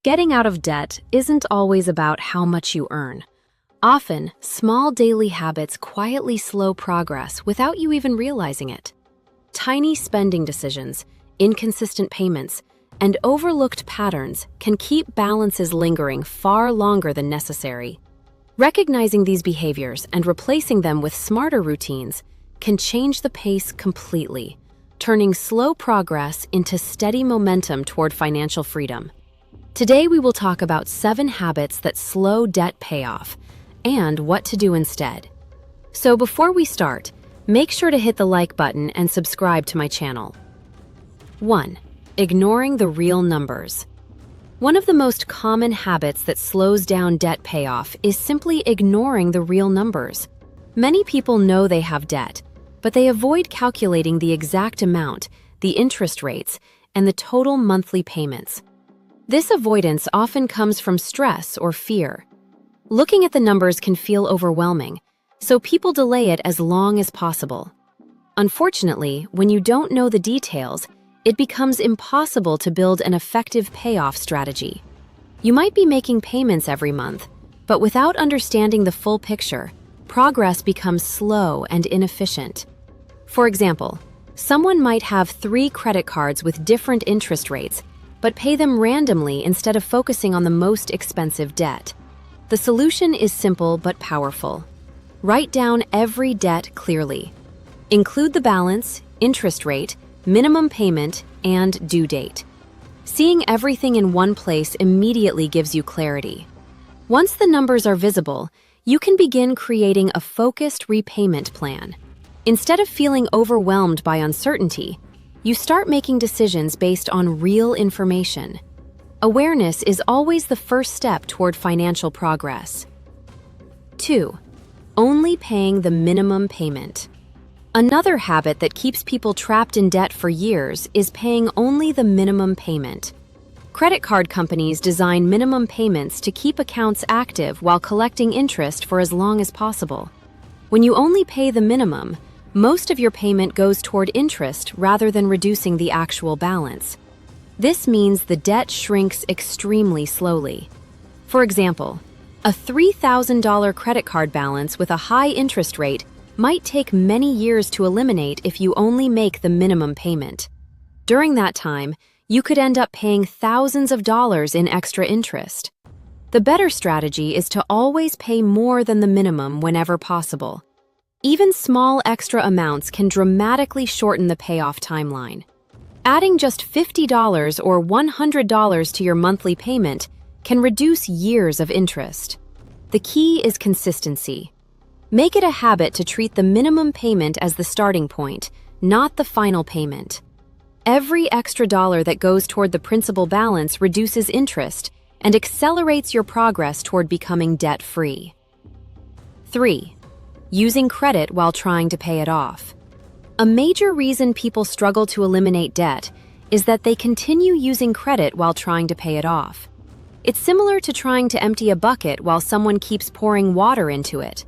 Getting out of debt isn't always about how much you earn. Often, small daily habits quietly slow progress without you even realizing it. Tiny spending decisions, inconsistent payments, and overlooked patterns can keep balances lingering far longer than necessary. Recognizing these behaviors and replacing them with smarter routines can change the pace completely, turning slow progress into steady momentum toward financial freedom. Today, we will talk about 7 habits that slow debt payoff and what to do instead. So before we start, make sure to hit the like button and subscribe to my channel. 1. Ignoring the real numbers. One of the most common habits that slows down debt payoff is simply ignoring the real numbers. Many people know they have debt, but they avoid calculating the exact amount, the interest rates, and the total monthly payments. This avoidance often comes from stress or fear. Looking at the numbers can feel overwhelming, so people delay it as long as possible. Unfortunately, when you don't know the details, it becomes impossible to build an effective payoff strategy. You might be making payments every month, but without understanding the full picture, progress becomes slow and inefficient. For example, someone might have 3 credit cards with different interest rates, but pay them randomly instead of focusing on the most expensive debt. The solution is simple but powerful. Write down every debt clearly. Include the balance, interest rate, minimum payment, and due date. Seeing everything in one place immediately gives you clarity. Once the numbers are visible, you can begin creating a focused repayment plan. Instead of feeling overwhelmed by uncertainty, you start making decisions based on real information. Awareness is always the first step toward financial progress. 2. Only paying the minimum payment. Another habit that keeps people trapped in debt for years is paying only the minimum payment. Credit card companies design minimum payments to keep accounts active while collecting interest for as long as possible. When you only pay the minimum, most of your payment goes toward interest rather than reducing the actual balance. This means the debt shrinks extremely slowly. For example, a $3,000 credit card balance with a high interest rate might take many years to eliminate if you only make the minimum payment. During that time, you could end up paying thousands of dollars in extra interest. The better strategy is to always pay more than the minimum whenever possible. Even small extra amounts can dramatically shorten the payoff timeline. Adding just $50 or $100 to your monthly payment can reduce years of interest. The key is consistency. Make it a habit to treat the minimum payment as the starting point, not the final payment. Every extra dollar that goes toward the principal balance reduces interest and accelerates your progress toward becoming debt-free. 3. Using credit while trying to pay it off. A major reason people struggle to eliminate debt is that they continue using credit while trying to pay it off. It's similar to trying to empty a bucket while someone keeps pouring water into it.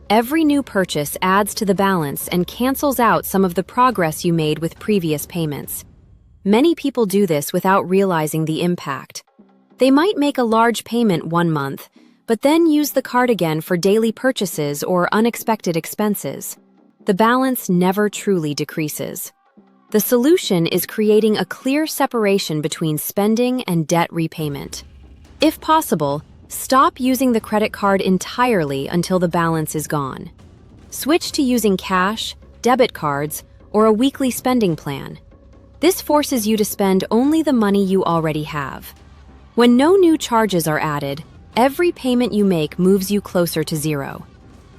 Every new purchase adds to the balance and cancels out some of the progress you made with previous payments. Many people do this without realizing the impact. They might make a large payment one month, but then use the card again for daily purchases or unexpected expenses. The balance never truly decreases. The solution is creating a clear separation between spending and debt repayment. If possible, stop using the credit card entirely until the balance is gone. Switch to using cash, debit cards, or a weekly spending plan. This forces you to spend only the money you already have. When no new charges are added, every payment you make moves you closer to zero.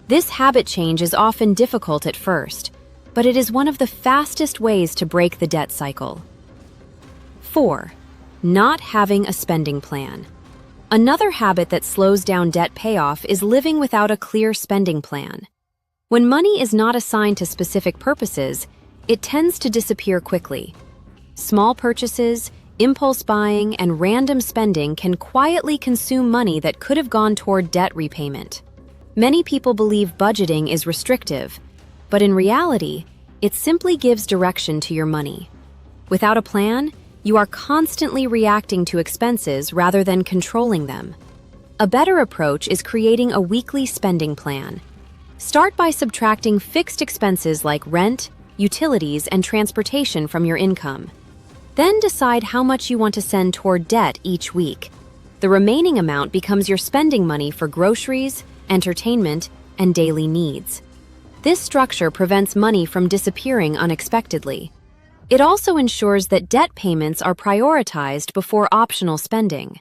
This habit change is often difficult at first, but it is one of the fastest ways to break the debt cycle. 4. Not having a spending plan. Another habit that slows down debt payoff is living without a clear spending plan. When money is not assigned to specific purposes, it tends to disappear quickly. Small purchases, impulse buying, and random spending can quietly consume money that could have gone toward debt repayment. Many people believe budgeting is restrictive, but in reality, it simply gives direction to your money. Without a plan, You are constantly reacting to expenses rather than controlling them. A better approach is creating a weekly spending plan. Start by subtracting fixed expenses like rent, utilities, and transportation from your income. Then decide how much you want to send toward debt each week. The remaining amount becomes your spending money for groceries, entertainment, and daily needs. This structure prevents money from disappearing unexpectedly. It also ensures that debt payments are prioritized before optional spending.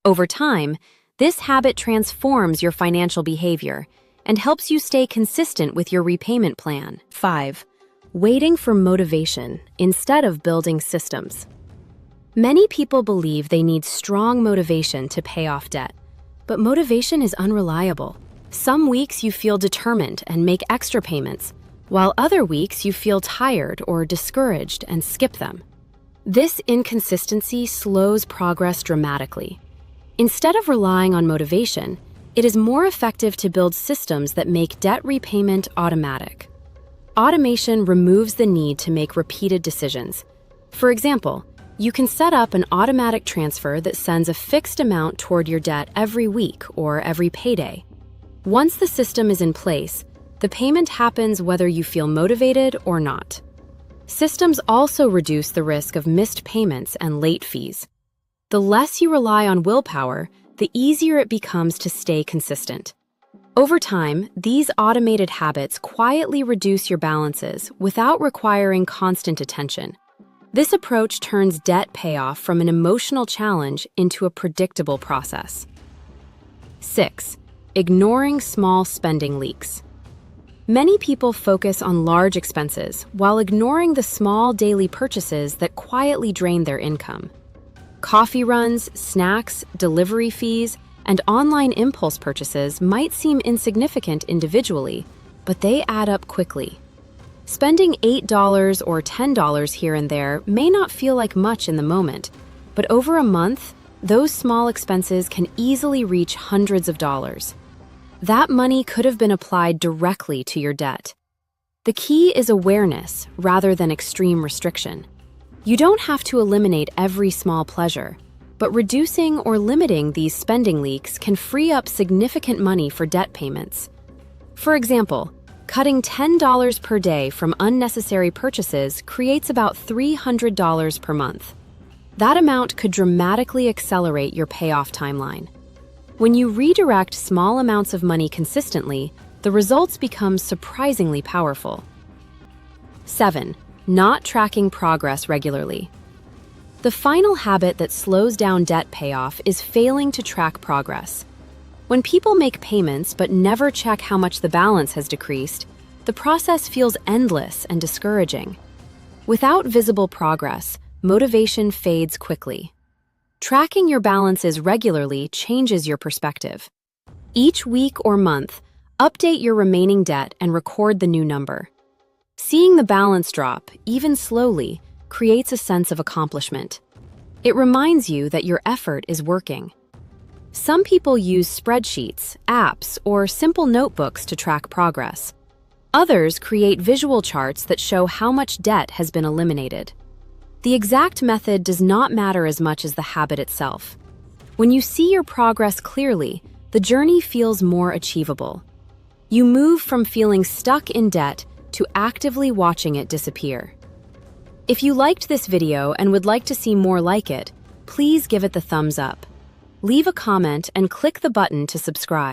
Over time, this habit transforms your financial behavior and helps you stay consistent with your repayment plan. 5. Waiting for motivation instead of building systems. Many people believe they need strong motivation to pay off debt, but motivation is unreliable. Some weeks you feel determined and make extra payments, while other weeks you feel tired or discouraged and skip them. This inconsistency slows progress dramatically. Instead of relying on motivation, it is more effective to build systems that make debt repayment automatic. Automation removes the need to make repeated decisions. For example, you can set up an automatic transfer that sends a fixed amount toward your debt every week or every payday. Once the system is in place, the payment happens whether you feel motivated or not. Systems also reduce the risk of missed payments and late fees. The less you rely on willpower, the easier it becomes to stay consistent. Over time, these automated habits quietly reduce your balances without requiring constant attention. This approach turns debt payoff from an emotional challenge into a predictable process. 6. Ignoring small spending leaks. Many people focus on large expenses while ignoring the small daily purchases that quietly drain their income. Coffee runs, snacks, delivery fees, and online impulse purchases might seem insignificant individually, but they add up quickly. Spending $8 or $10 here and there may not feel like much in the moment, but over a month, those small expenses can easily reach hundreds of dollars. That money could have been applied directly to your debt. The key is awareness rather than extreme restriction. You don't have to eliminate every small pleasure, but reducing or limiting these spending leaks can free up significant money for debt payments. For example, cutting $10 per day from unnecessary purchases creates about $300 per month. That amount could dramatically accelerate your payoff timeline. When you redirect small amounts of money consistently, the results become surprisingly powerful. 7. Not tracking progress regularly. The final habit that slows down debt payoff is failing to track progress. When people make payments but never check how much the balance has decreased, the process feels endless and discouraging. Without visible progress, motivation fades quickly. Tracking your balances regularly changes your perspective. Each week or month, update your remaining debt and record the new number. Seeing the balance drop, even slowly, creates a sense of accomplishment. It reminds you that your effort is working. Some people use spreadsheets, apps, or simple notebooks to track progress. Others create visual charts that show how much debt has been eliminated. The exact method does not matter as much as the habit itself. When you see your progress clearly, the journey feels more achievable. You move from feeling stuck in debt to actively watching it disappear. If you liked this video and would like to see more like it, please give it the thumbs up. Leave a comment and click the button to subscribe.